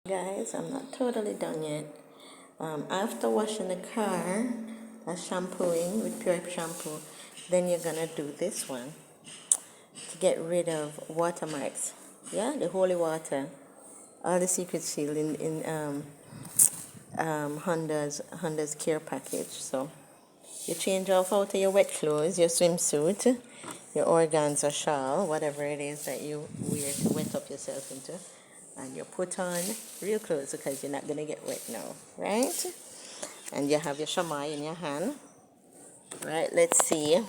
Guys, I'm not totally done yet. After washing the car, shampooing with pure shampoo, then you're gonna do this one to get rid of watermarks. Yeah, the holy water, all the secret seal in Honda's care package. So you change off out of your wet clothes, your swimsuit, your organza shawl, whatever it is that you wear to wet up yourself into, and you put on real clothes because you're not gonna get wet now, right? And you have your shamai in your hand, right? Let's see.